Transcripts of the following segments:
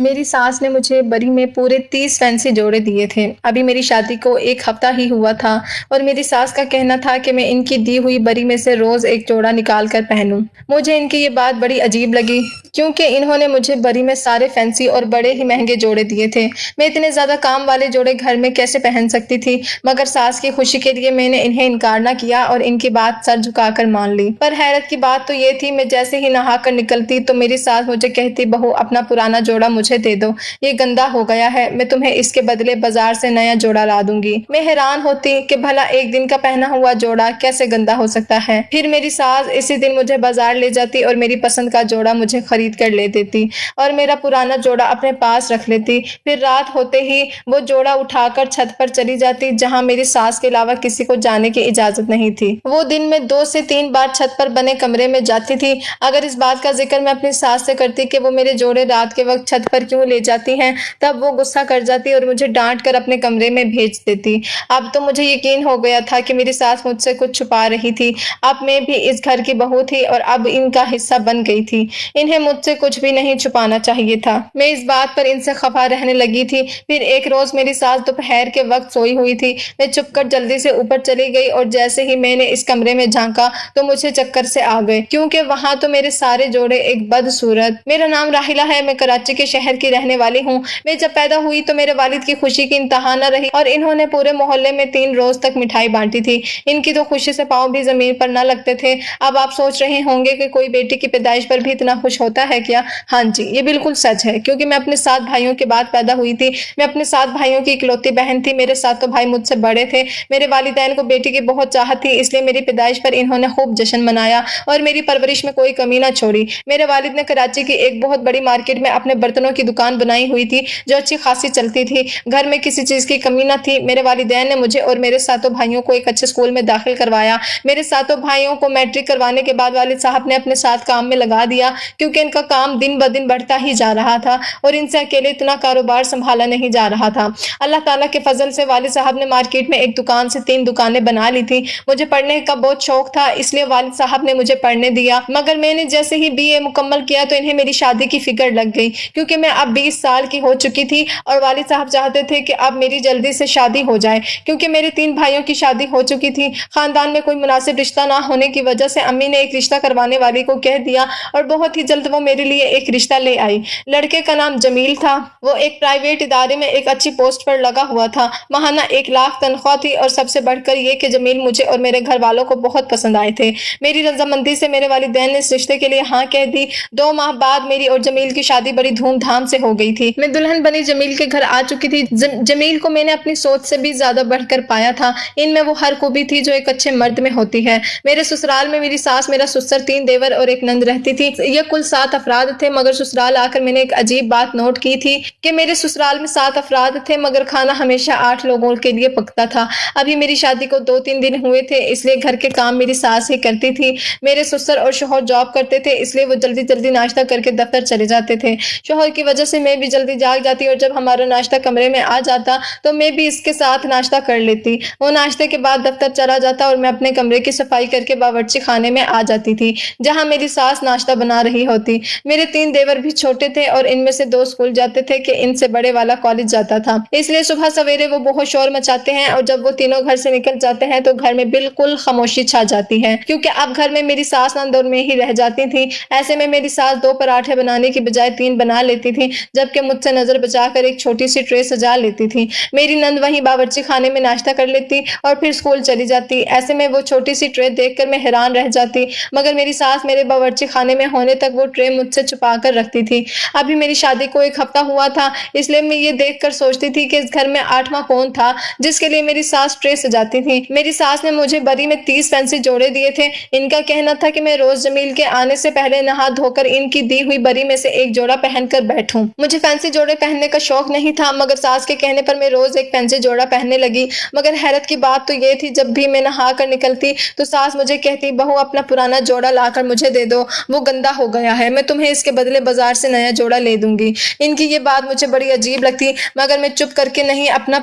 मेरी सास ने मुझे बरी में पूरे 30 फैंसी जोड़े दिए थे। अभी मेरी शादी को 1 हफ्ता ही हुआ था और मेरी सास का कहना था कि मैं इनकी दी हुई बरी में से रोज़ 1 जोड़ा निकाल कर पहनूं। मुझे इनकी ये बात बड़ी अजीब लगी क्योंकि इन्होंने मुझे बरी में सारे फैंसी और बड़े ही महंगे जोड़े दिए थे। मैं इतने ज़्यादा काम वाले जोड़े घर में कैसे पहन सकती थी? मगर सास की खुशी के लिए मैंने इन्हें इनकार ना किया और इनकी बात सर झुकाकर मान ली। पर हैरत की बात तो ये थी, मैं जैसे ही नहाकर निकलती तो मेरी सास मुझे कहती, बहू अपना पुराना जोड़ा मुझे दे दो, ये गंदा हो गया है, मैं तुम्हें इसके बदले बाजार से नया जोड़ा ला दूंगी। मैं हैरान होती कि भला एक दिन का पहना हुआ जोड़ा कैसे गंदा हो सकता है। फिर मेरी सास इसी दिन मुझे बाजार ले जाती और मेरी पसंद का जोड़ा मुझे खरीद कर ले देती और मेरा पुराना जोड़ा अपने पास रख लेती। फिर रात होते ही वो जोड़ा उठाकर छत पर चली जाती जहां मेरी सास के अलावा किसी को जाने की इजाजत नहीं थी। वो दिन में 2 से 3 बार छत पर बने कमरे में जाती थी। अगर इस बात का जिक्र मैं अपनी सास से करती कि वो मेरे जोड़े रात के वक्त छत पर क्यों ले जाती हैं, तब वो गुस्सा कर जाती और मुझे डांट कर अपने कमरे में भेज देती। अब तो मुझे यकीन हो गया था कि मेरी सास मुझसे कुछ छुपा रही थी। अब मैं भी इस घर की बहू थी और अब इनका हिस्सा बन गई थी। इन्हें मुझसे कुछ भी नहीं छुपाना चाहिए था। मैं इस बात पर इनसे खफा रहने लगी थी। फिर एक रोज मेरी सास दोपहर के वक्त सोई हुई थी। मैं चुपकर जल्दी से ऊपर चली गई और जैसे ही मैंने इस कमरे में झांका तो मुझे चक्कर से आ गए क्योंकि वहां तो मेरे सारे जोड़े एक बदसूरत। मेरा नाम राहिला है, मैं कराची के शहर की रहने वाली हूँ। मैं जब पैदा हुई तो मेरे वालिद की खुशी की इंतहा न रही और इन्होंने पूरे मोहल्ले में 3 रोज तक मिठाई बांटी थी। इनकी तो खुशी से पाँव भी जमीन पर न लगते थे। अब आप सोच रहे होंगे कि कोई बेटी की पैदाइश पर भी इतना खुश होता है क्या? हाँ जी, ये बिल्कुल सच है क्योंकि मैं अपने 7 भाइयों के बाद पैदा हुई थी। मैं अपने 7 भाइयों की इकलौती बहन थी। मेरे 7 भाई मुझसे बड़े थे। मेरे वालिदैन को बेटी की बहुत चाहत थी, इसलिए मेरी पैदाइश पर इन्होंने खूब जश्न मनाया और मेरी परवरिश में कोई कमी न छोड़ी। मेरे वालिद ने कराची की एक बहुत बड़ी मार्केट में अपने बर्तनों की दुकान बनाई हुई थी जो अच्छी खासी चलती थी। घर में किसी चीज की कमी न थी। मेरे वालिदैन ने मुझे और मेरे 7 भाइयों को एक अच्छे स्कूल में दाखिल करवाया। मेरे 7 भाइयों को मैट्रिक करवाने के बाद वालिद साहब ने अपने साथ काम में लगा दिया क्योंकि इनका काम दिन ब दिन बढ़ता ही जा रहा था और इनसे अकेले इतना कारोबार संभाला नहीं जा रहा था। अल्लाह ताला के फजल से वालिद साहब ने मार्केट में एक दुकान से 3 दुकानें बना ली थी। मुझे पढ़ने का बहुत शौक था, इसलिए वालिद साहब ने मुझे पढ़ने दिया। मगर मैंने जैसे ही BA मुकम्मल किया तो इन्हें मेरी शादी की फिक्र लग गई क्योंकि मैं अब 20 साल की हो चुकी थी और वालिद साहब चाहते थे कि अब मेरी जल्दी से शादी हो जाए क्योंकि मेरे 3 भाइयों की शादी हो चुकी थी। खानदान में कोई मुनासिब रिश्ता ना होने की वजह से अम्मी ने एक रिश्ता करवाने वाली को कह दिया और बहुत ही जल्द वो मेरे लिए एक रिश्ता ले आई। लड़के का नाम जमील था। वो एक प्राइवेट इदारे में एक अच्छी पोस्ट पर लगा हुआ था। माहाना 1 लाख तनख्वाह थी और सबसे बढ़कर ये कि जमील मुझे और मेरे घर वालों को बहुत पसंद आए थे। मेरी रजामंदी से मेरे वालिदैन ने इस रिश्ते के लिए हाँ कह दी। 2 माह बाद मेरी और जमील की शादी बड़ी धूमधाम से हो गई थी। मैं दुल्हन बनी जमील के घर आ चुकी थी। जमील को मैंने अपनी सोच से भी ज्यादा बढ़कर पाया था। इनमें वो हर खूबी थी जो एक अच्छे मर्द में होती है। मेरे ससुराल में मेरी सास, मेरा ससुर, 3 देवर और एक नंद रहती थी। ये कुल 7 अफराद थे। मगर ससुराल आकर मैंने एक अजीब बात नोट की थी कि मेरे ससुराल में 7 अफराद थे मगर खाना हमेशा 8 लोगों के लिए पकता था। अभी मेरी शादी को 2-3 दिन हुए थे, इसलिए घर के काम मेरी सास ही करती थी। मेरे ससुर और शोहर जॉब करते थे, इसलिए वो जल्दी जल्दी नाश्ता करके दफ्तर चले जाते थे। शोहर की वजह से मैं भी जल्दी जाग जाती और जब हमारा नाश्ता कमरे में आ जाता तो मैं भी इसके साथ नाश्ता कर लेती। वो नाश्ते के बाद दफ्तर चला जाता और मैं अपने कमरे की सफाई करके बावर्ची खाने में आ जाती थी जहां मेरी सास नाश्ता बना रही होती। मेरे 3 देवर भी छोटे थे और इनमें से 2 स्कूल जाते थे कि इनसे बड़े वाला कॉलेज जाता था, इसलिए सुबह सवेरे वो बहुत शोर मचाते हैं और जब वो तीनों घर से निकल जाते हैं तो घर में बिल्कुल खामोशी छा जाती है क्योंकि अब घर में मेरी सास नंद और मैं ही रह जाती थी। ऐसे में मेरी सास 2 पराठे बनाने की बजाय 3 बना लेती थी जबकि मुझसे नजर बचाकर एक छोटी सी ट्रे सजा लेती थी। मेरी नंद वहीं बावर्ची खाने में नाश्ता कर लेती और फिर स्कूल चली जाती। ऐसे में वो छोटी सी ट्रे देखकर मैं हैरान रह जाती मगर मेरी सास मेरे बावर्ची खाने में होने तक वो ट्रे मुझसे छुपा कर रखती थी। अभी मेरी शादी को 1 हफ्ता हुआ था, इसलिए मैं ये देखकर सोचती थी कि इस घर में 8वां कौन था जिसके लिए मेरी सास ट्रे सजाती थी। मेरी सास ने मुझे बरी में 30 फैंसी जोड़े दिए थे। इनका कहना था कि मैं रोज जमील के आने से पहले नहा धोकर इनकी दी हुई बरी में से एक जोड़ा पहनकर बैठूं। मुझे फैंसी जोड़े पहनने का शौक नहीं था मगर सास के कहने पर मैं रोज एक फैंसी जोड़ा पहनने लगी। मगर हैरत की बात तो ये थी, जब भी मैं नहा कर निकलती तो सास मुझे कहती, बहू अपना पुराना जोड़ा लाकर मुझे दे दो, वो गंदा हो गया है। मैं तुम्हें इसके बदले बाजार से नया जोड़ा ले दूंगी। इनकी ये बात मुझे बड़ी अजीब लगती, मगर मैं चुप करके इन्हें अपना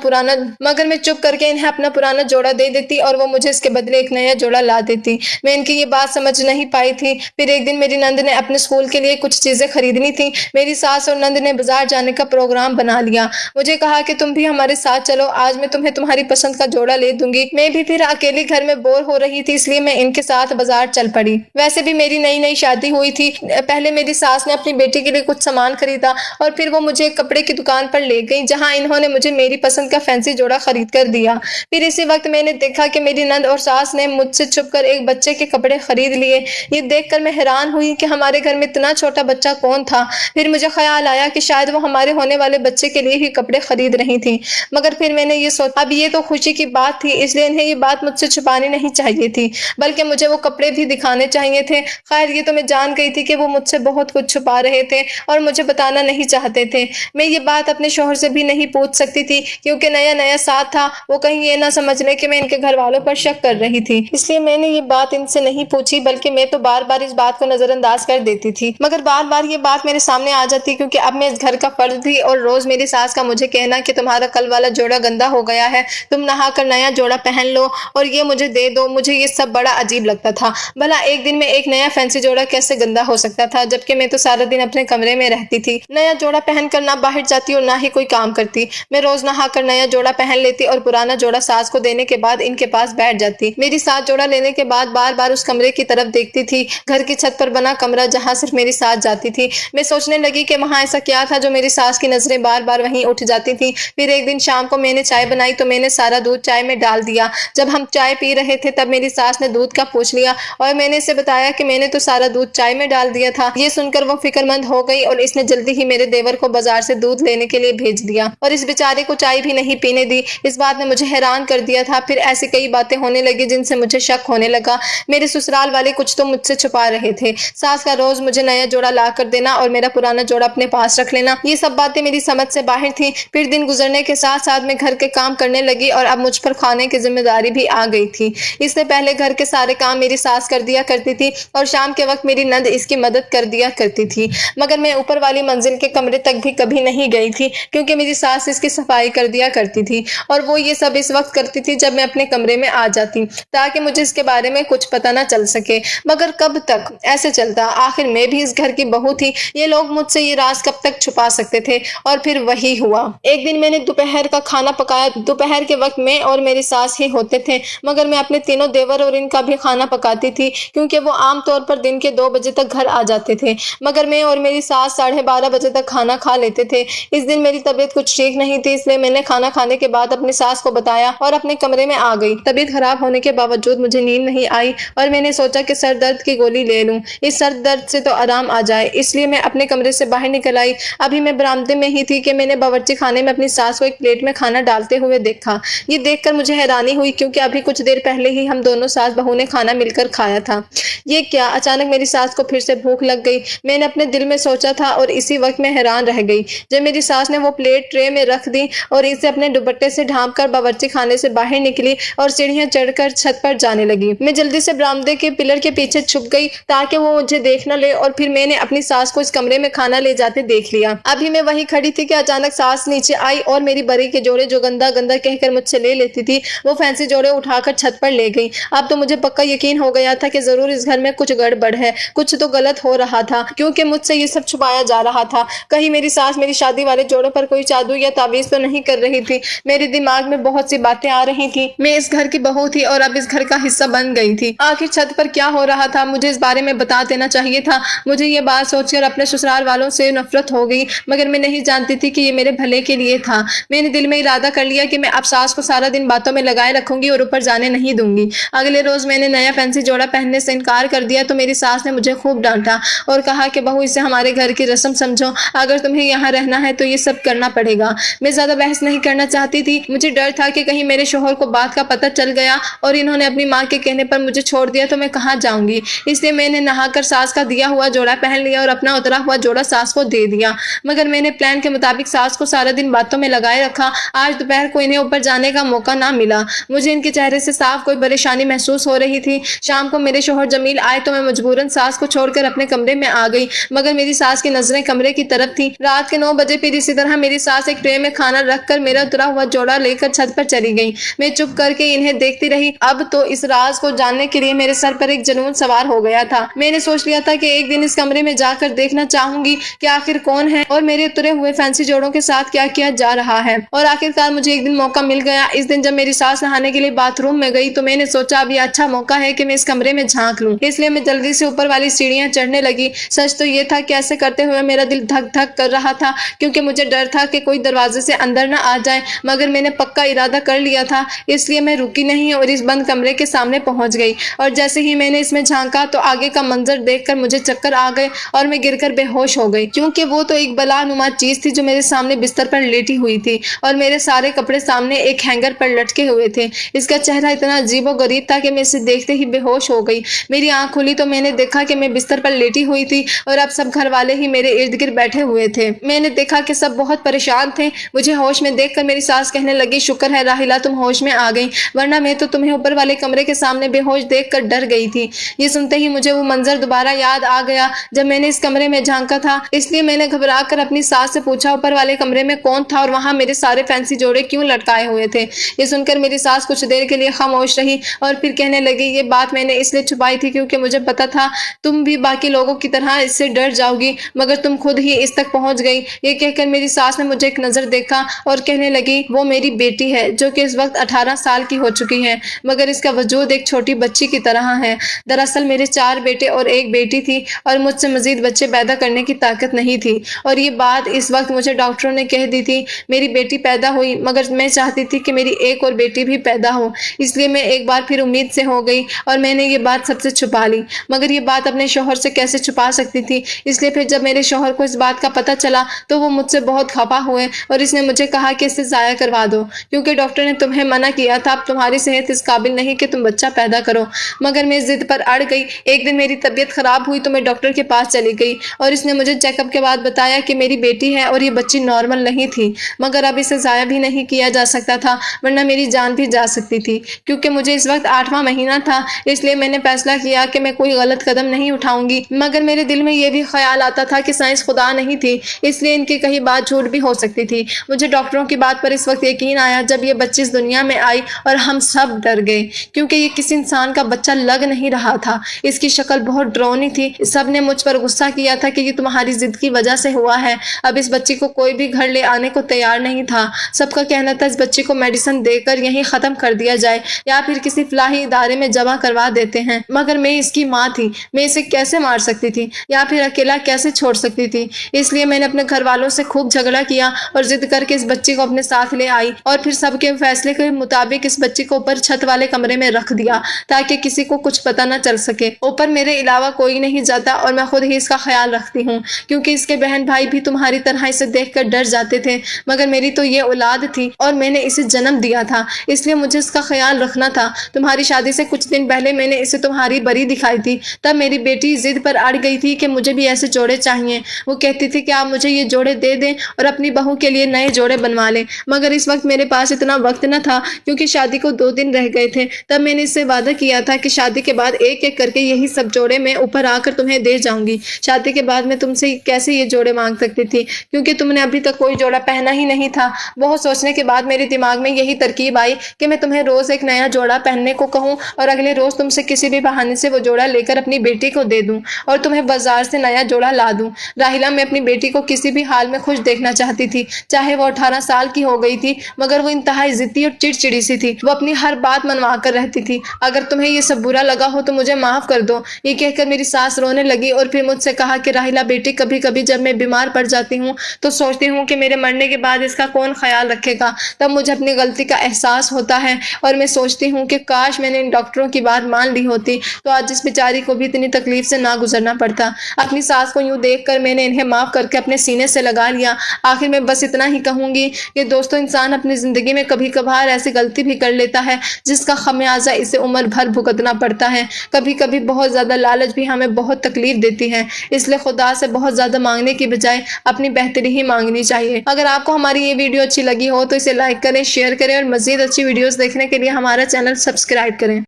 पुराना जोड़ा दे देती और वो मुझे इसके बदले एक नया जोड़ा ला देती। मैं इनकी ये बात समझ नहीं पाई थी। फिर एक दिन मेरी नंद ने अपने स्कूल के लिए कुछ चीजें खरीदनी थी। मेरी सास और नंद ने बाजार जाने का प्रोग्राम बना लिया। मुझे कहा कि तुम भी हमारे साथ चलो, आज मैं तुम्हें तुम्हारी पसंद का जोड़ा ले दूंगी। मैं भी फिर अकेली घर में बोर हो रही थी, इसलिए मैं इनके साथ बाजार चल पड़ी। वैसे भी मेरी नई नई शादी हुई थी। पहले मेरी सास ने अपनी बेटी के लिए कुछ सामान खरीदा और फिर वो मुझे एक कपड़े की दुकान पर ले गई, जहां इन्होंने मुझे मेरी पसंद का फैंसी जोड़ा खरीद कर दिया। फिर इसी वक्त मैंने देखा कि मेरी नंद और सास ने मुझसे छुपकर एक बच्चे के कपड़े खरीद लिए। ये देखकर मैं हैरान हुई कि हमारे घर में इतना छोटा बच्चा कौन था। फिर मुझे ख्याल आया कि शायद वो हमारे होने वाले बच्चे के लिए ही कपड़े खरीद रही थी। मगर फिर मैंने ये सोचा, अब ये तो खुशी की बात थी, इसलिए इन्हें ये बात मुझसे छुपानी नहीं चाहिए थी, बल्कि मुझे वो कपड़े भी दिखाने चाहिए थे। खैर, ये तो मैं जान गई थी कि वो मुझसे बहुत कुछ छुपा रहे थे और मुझे बताना नहीं चाहते थे। मैं ये बात अपने शोहर से भी नहीं पूछ सकती थी, क्योंकि नया नया साथ था, वो कहीं ये ना समझ ले कि मैं इनके घर वालों पर शक कर रही थी। इसलिए मैंने ये बात इनसे नहीं पूछी, बल्कि मैं तो बार बार इस बात को नजरअंदाज कर देती थी। मगर बार बार ये बात मेरे सामने आ जाती, क्योंकि अब मैं इस घर का फर्द थी और रोज मेरी सास का मुझे कहना कि तुम्हारा कल वाला जोड़ा गंदा हो गया है, तुम नहा कर नया जोड़ा पहन लो और ये मुझे दे दो। मुझे ये सब बड़ा अजीब लगता था। भला एक दिन में एक नया फैंसी जोड़ा कैसे गंदा हो सकता था, जबकि मैं तो सारा दिन अपने कमरे में रहती थी। नया जोड़ा पहन कर ना बाहर जाती और ना ही कोई काम करती। मैं रोज नहा कर नया जोड़ा पहन लेती और पुराना जोड़ा सास को देने के बाद इनके पास बैठ जाती। मेरी सास जोड़ा लेने के बाद बार बार उस कमरे की तरफ देखती थी, घर की छत पर बना कमरा जहाँ सिर्फ मेरी सास जाती थी। मैं सोचने लगी कि वहाँ ऐसा क्या था जो मेरी सास की नजरें बार बार वहीं उठ जाती थी। फिर एक दिन शाम को मैंने चाय बनाई तो मैंने सारा दूध चाय में डाल दिया। जब हम चाय पी रहे थे तब मेरी सास ने दूध का पूछ लिया और मैंने इसे बताया कि मैंने तो सारा दूध चाय में डाल दिया था। ये सुनकर वो फिक्रमंद हो गई और इसने जल्दी ही मेरे देवर को बाजार से दूध लेने के लिए भेज दिया और इस बेचारे को चाय भी नहीं पीने दी। इस बात ने मुझे हैरान कर दिया था। फिर ऐसी कई बातें होने लगी जिनसे मुझे शक होने लगा। मेरे ससुराल वाले कुछ तो मुझसे छुपा रहे थे। सास का रोज मुझे नया जोड़ा ला कर देना और मेरा पुराना जोड़ा अपने पास रख लेना, ये सब बातें मेरी समझ से बाहर थी। फिर दिन गुजरने के साथ साथ मैं घर के काम करने लगी और अब मुझ पर खाने की जिम्मेदारी भी आ गई थी। इससे पहले घर के सारे काम मेरी सास कर दिया करती थी और शाम के वक्त मेरी नंद इसकी मदद कर दिया करती थी। मगर मैं ऊपर वाली मंजिल के कमरे तक भी कभी नहीं गई थी, क्योंकि मेरी सास इसकी सफाई कर दिया करती थी और वो ये सब इस वक्त करती थी जब मैं अपने कमरे में आ जाती, ताकि मुझे इसके बारे में कुछ पता ना चल सके। मगर कब तक ऐसे चलता? आखिर मैं भी इस घर की बहू थी। ये लोग मुझसे ये राज कब तक छुपा सकते थे? और फिर वही हुआ। एक दिन मैंने दोपहर का खाना पकाया। दोपहर के वक्त मैं और मेरी सास ही होते थे, मगर मैं अपने तीनों देवर और इनका भी खाना पकाती थी, क्योंकि वो आमतौर पर दिन के 2 बजे तक घर आ जाते थे। मगर मैं और मेरी सास 12:30 बजे तक खाना खा लेते थे। इस दिन मेरी तबीयत कुछ ठीक नहीं थी, इसलिए मैंने खाना खाने के बाद अपनी सास को बताया और अपने कमरे में आ गई। तबीयत खराब होने के बावजूद मुझे नींद नहीं आई और मैंने सोचा कि सर दर्द की गोली ले लूं, इस सर दर्द से तो आराम आ जाए। इसलिए मैं अपने कमरे से बाहर निकल आई। अभी मैं बरामदे में ही थी कि मैंने बावर्ची खाने में अपनी सास को एक प्लेट में खाना डालते हुए देखा। ये देखकर मुझे हैरानी हुई, क्योंकि अभी कुछ देर पहले ही हम दोनों सास बहू ने खाना मिलकर खाया था। ये क्या? अचानक मेरी सास को फिर से भूख लग गई, मैंने अपने दिल में सोचा था और इसी वक्त मैं हैरान रह गई जब मेरी सास ने वो प्लेट ट्रे में रख दी और इसे अपने दुपट्टे से ढांप कर बावर्ची खाने से बाहर निकली और सीढ़ियां चढ़कर छत पर जाने लगी। मैं जल्दी से बरामदे के पिलर के पीछे छुप गई ताकि वो मुझे देख न ले और फिर मैंने अपनी सास को इस कमरे में खाना ले जाते देख लिया। अभी मैं वहीं खड़ी थी कि अचानक सास नीचे आई और मेरी बरी के जोड़े जो गंदा गंदा कहकर मुझसे ले लेती थी, वो फैंसी जोड़े उठाकर छत पर ले गई। अब तो मुझे पक्का यकीन हो गया था कि जरूर इस घर में कुछ गड़बड़ है, कुछ तो गलत हो रहा था, क्योंकि मुझसे ये सब छुपाया जा रहा था। कहीं मेरी सास मेरी शादी वाले जोड़ों पर कोई जादू या ताबीज तो नहीं कर रही थी। मेरे दिमाग में बहुत सी बातें आ रही थी। मैं इस घर की बहू थी और अब इस घर का हिस्सा बन गई थी। आखिर छत पर क्या हो रहा था, मुझे इस बारे में बता देना चाहिए था। मुझे ये बात सोचकर अपने ससुराल वालों से नफरत हो गई, मगर मैं नहीं जानती थी कि ये मेरे भले के लिए था। मैंने दिल में इरादा कर लिया कि मैं अब सास को सारा दिन बातों में लगाए रखूंगी और ऊपर जाने नहीं दूंगी। अगले रोज मैंने नया फैंसी जोड़ा पहनने से इनकार कर दिया तो मेरी सास ने मुझे खूब डांटा और कहा कि बहू, इसे हमारे घर की रस्म समझो, अगर तुम्हें यहाँ रहना है तो ये सब करना पड़ेगा। मैं ज्यादा बहस नहीं करना चाहती थी। मुझे डर था कि कहीं मेरे शोहर को बात का पता चल गया और इन्होंने अपनी माँ के कहने पर मुझे छोड़ दिया तो मैं कहाँ जाऊंगी। इसलिए मैंने नहाकर सास का दिया हुआ जोड़ा पहन लिया और अपना उतरा हुआ जोड़ा सास को दे दिया। मगर मैंने प्लान के मुताबिक सास को सारा दिन बातों में लगाए रखा। आज दोपहर को इन्हें ऊपर जाने का मौका ना मिला। मुझे इनके चेहरे से साफ कोई परेशानी महसूस हो रही थी। शाम को मेरे शोहर जमील आए तो मैं मजबूरन सास को छोड़कर अपने कमरे में आ गई, मगर मेरी सास की नजरें कमरे की तरफ थी। रात के 9 बजे फिर इसी तरह मेरी सास एक ट्रे में खाना रखकर मेरा उतरा हुआ जोड़ा लेकर छत पर चली गई। मैं चुप करके इन्हें देखती रही। अब तो इस राज को जानने के लिए मेरे सर पर एक जुनून सवार हो गया था। मैंने सोच लिया था कि एक दिन इस कमरे में जाकर देखना चाहूंगी कि आखिर कौन है और मेरे उतरे हुए फैंसी जोड़ों के साथ क्या किया जा रहा है। और आखिरकार मुझे एक दिन मौका मिल गया। इस दिन जब मेरी सास नहाने के लिए बाथरूम में गई तो मैंने सोचा अभी अच्छा मौका है कि मैं इस कमरे में झांक लूं, इसलिए मैं जल्दी से ऊपर वाली सीढ़ियां चढ़ने लगी। सच तो ये था कि ऐसे करते हुए मेरा दिल धक धक कर रहा था, क्योंकि मुझे डर था कि कोई दरवाजे से अंदर न आ जाए, मगर मैंने पक्का इरादा कर लिया था, इसलिए मैं रुकी नहीं और इस बंद कमरे के सामने पहुंच गई। और जैसे ही मैंने इसमें झांका तो आगे का मंजर देखकर मुझे चक्कर आ गए और मैं गिरकर बेहोश हो गई, क्योंकि वो तो एक बलानुमा चीज थी जो मेरे सामने बिस्तर पर लेटी हुई थी और मेरे सारे कपड़े सामने एक हैंगर पर लटके हुए थे। इसका चेहरा इतना अजीबोगरीब था कि मैं इसे देखते ही बेहोश हो गई। मेरी आंख खुली तो मैंने देखा कि मैं बिस्तर पर लेटी हुई थी और अब सब घर वाले ही मेरे इर्द गिर्द बैठे हुए थे। मैंने देखा कि सब बहुत परेशान थे। मुझे होश में देखकर मेरी सास कहने लगी, शुक्र है राहिला तुम होश में आ गई, वरना मैं तो तुम्हें ऊपर वाले कमरे के सामने बेहोश देखकर डर गई थी। ये सुनते ही मुझे वो मंजर दोबारा याद आ गया जब मैंने इस कमरे में झांका था, इसलिए मैंने घबरा कर अपनी सास से पूछा ऊपर वाले कमरे में कौन था और वहां मेरे सारे फैंसी जोड़े क्यों लटकाए हुए थे। ये सुनकर मेरी सास कुछ देर के लिए खामोश रही और फिर कहने लगी, ये बात मैंने इसलिए छुपाई थी क्योंकि मुझे पता था तुम भी बाकी लोगों की तरह इससे डर जाओगी, मगर तुम खुद ही इस तक पहुंच गई। ये कहकर मेरी सास ने मुझे एक नजर देखा और कहने लगी, वो मेरी बेटी है जो कि इस वक्त 18 साल की हो चुकी है, मगर इसका वजूद एक छोटी बच्ची की तरह है। दरअसल मेरे 4 बेटे और एक बेटी थी और मुझसे मजीद बच्चे पैदा करने की ताकत नहीं थी, और ये बात इस वक्त मुझे डॉक्टरों ने कह दी थी। मेरी बेटी पैदा हुई, मगर मैं चाहती थी कि मेरी एक और बेटी भी पैदा हो, इसलिए मैं एक बार फिर उम्मीद से हो गई और मैंने ये बात सबसे छुपा ली। मगर ये बात अपने शौहर से कैसे छुपा सकती थी, इसलिए फिर जब मेरे शौहर को इस बात का पता चला तो वो मुझसे बहुत खफा हुए और इसने मुझे कहा कि इसे जाया करवा दो, क्योंकि डॉक्टर ने तुम्हें मना किया था, अब तुम्हारी सेहत इस काबिल नहीं कि तुम बच्चा पैदा करो। मगर मैं जिद पर अड़ गई। एक दिन मेरी तबीयत खराब हुई तो मैं डॉक्टर के पास चली गई और इसने मुझे चेकअप के बाद बताया कि मेरी बेटी है और ये बच्ची नॉर्मल नहीं थी, मगर अब इसे जाया भी नहीं किया जा सकता था, वरना मेरी जान भी जा सकती थी। क्योंकि मुझे इस वक्त 8वां महीना था, इसलिए मैंने फैसला किया कि मैं कोई गलत कदम नहीं उठाऊंगी। मगर मेरे दिल में यह भी ख्याल आता था कि साइंस खुदा नहीं थी, इसलिए इनकी कहीं बात झूठ भी हो सकती थी। मुझे डॉक्टरों की बात पर इस वक्त यकीन आया जब ये बच्ची इस दुनिया में आई और हम सब डर गए, क्योंकि ये किसी इंसान का बच्चा लग नहीं रहा था। इसकी शक्ल बहुत डरावनी थी। सब ने मुझ पर गुस्सा किया था कि ये तुम्हारी जिद की वजह से हुआ है। अब इस बच्ची को कोई भी घर ले आने को तैयार नहीं था। सबका कहना था इस बच्ची को मेडिसिन देकर यहीं खत्म कर दिया जाए या फिर किसी फलाही इदारे में जमा करवा देते हैं, मगर मैं इसकी माँ थी, मैं इसे कैसे मार सकती थी या फिर अकेला कैसे छोड़ सकती थी। इसलिए मैंने अपने घर वालों से खूब झगड़ा किया और जिद करके इस बच्ची को अपने साथ ले आई और फिर सबके फैसले के मुताबिक इस बच्ची को ऊपर छत वाले कमरे में रख दिया ताकि किसी को कुछ पता न चल सके। ऊपर मेरे अलावा कोई नहीं जाता और मैं खुद ही इसका ख्याल रखती हूँ, क्योंकि इसके बहन भाई भी तुम्हारी तरह इसे देखकर डर जाते थे, मगर मेरी तो ये औलाद थी और मैंने इसे जन्म दिया था, इसलिए मुझे इसका ख्याल रखना था। तुम्हारी शादी से कुछ दिन पहले मैंने इसे तुम्हारी बरी दिखाई थी, तब मेरी बेटी जिद पर अड़ गई थी कि मुझे भी ऐसे जोड़े चाहिए। वो कहती थी कि आप मुझे ये जोड़े दे दें और अपनी बहू के लिए नए जोड़े बनवा लें, मगर इस वक्त मेरे पास इतना वक्त न था, क्योंकि शादी को 2 दिन रह गए थे। तब मैंने इससे वादा किया था कि शादी के बाद एक एक करके यही सब जोड़े मैं ऊपर आकर तुम्हें दे जाऊंगी। शादी के बाद मैं तुमसे कैसे ये जोड़े मांग सकती थी, क्योंकि तुमने अभी तक कोई जोड़ा पहना ही नहीं था। बहुत सोचने के बाद मेरे दिमाग में यही तरकीब आई कि मैं तुम्हें रोज एक नया जोड़ा पहनने को कहूँ और अगले रोज तुमसे किसी भी बहाने से वो जोड़ा लेकर अपनी बेटी को दे दूं और तुम्हें बाजार से नया जोड़ा ला दूं। राहिला, मैं अपनी बेटी को किसी भी हाल में खुश देखना चाहती थी, चाहे वो 18 साल की हो गई थी, मगर वो इंतहाई जिद्दी और चिड़चिड़ी सी थी। वो अपनी हर बात मनवा कर रहती थी। अगर तुम्हें ये सब बुरा लगा हो तो मुझे माफ कर दो। ये कहकर मेरी सास रोने लगी और फिर मुझसे कहा कि राहिला बेटी, कभी कभी जब मैं बीमार पड़ जाती हूँ तो सोचती हूँ कि मेरे मरने के बाद इसका कौन ख्याल रखेगा। तब मुझे अपनी गलती का एहसास होता है और मैं सोचती हूँ कि काश मैंने इन डॉक्टरों की बात मान ली होती तो आज इस बेचारी को भी इतनी तकलीफ से ना गुजरना पड़ता। अपनी सास को यूं देखकर मैंने इन्हें माफ करके अपने सीने से लगा लिया। आखिर में बस इतना ही कहूंगी कि दोस्तों, इंसान अपनी जिंदगी में कभी कभार ऐसी गलती भी कर लेता है जिसका खमियाजा इसे उम्र भर भुगतना पड़ता है। कभी कभी बहुत ज्यादा लालच भी हमें बहुत तकलीफ देती है, इसलिए खुदा से बहुत ज्यादा मांगने की बजाय अपनी बेहतरी ही मांगनी चाहिए। अगर आपको हमारी ये वीडियो अच्छी लगी हो तो इसे लाइक करें, शेयर करें और मजीद अच्छी वीडियोस देखने के लिए हमारा चैनल सब्सक्राइब करें।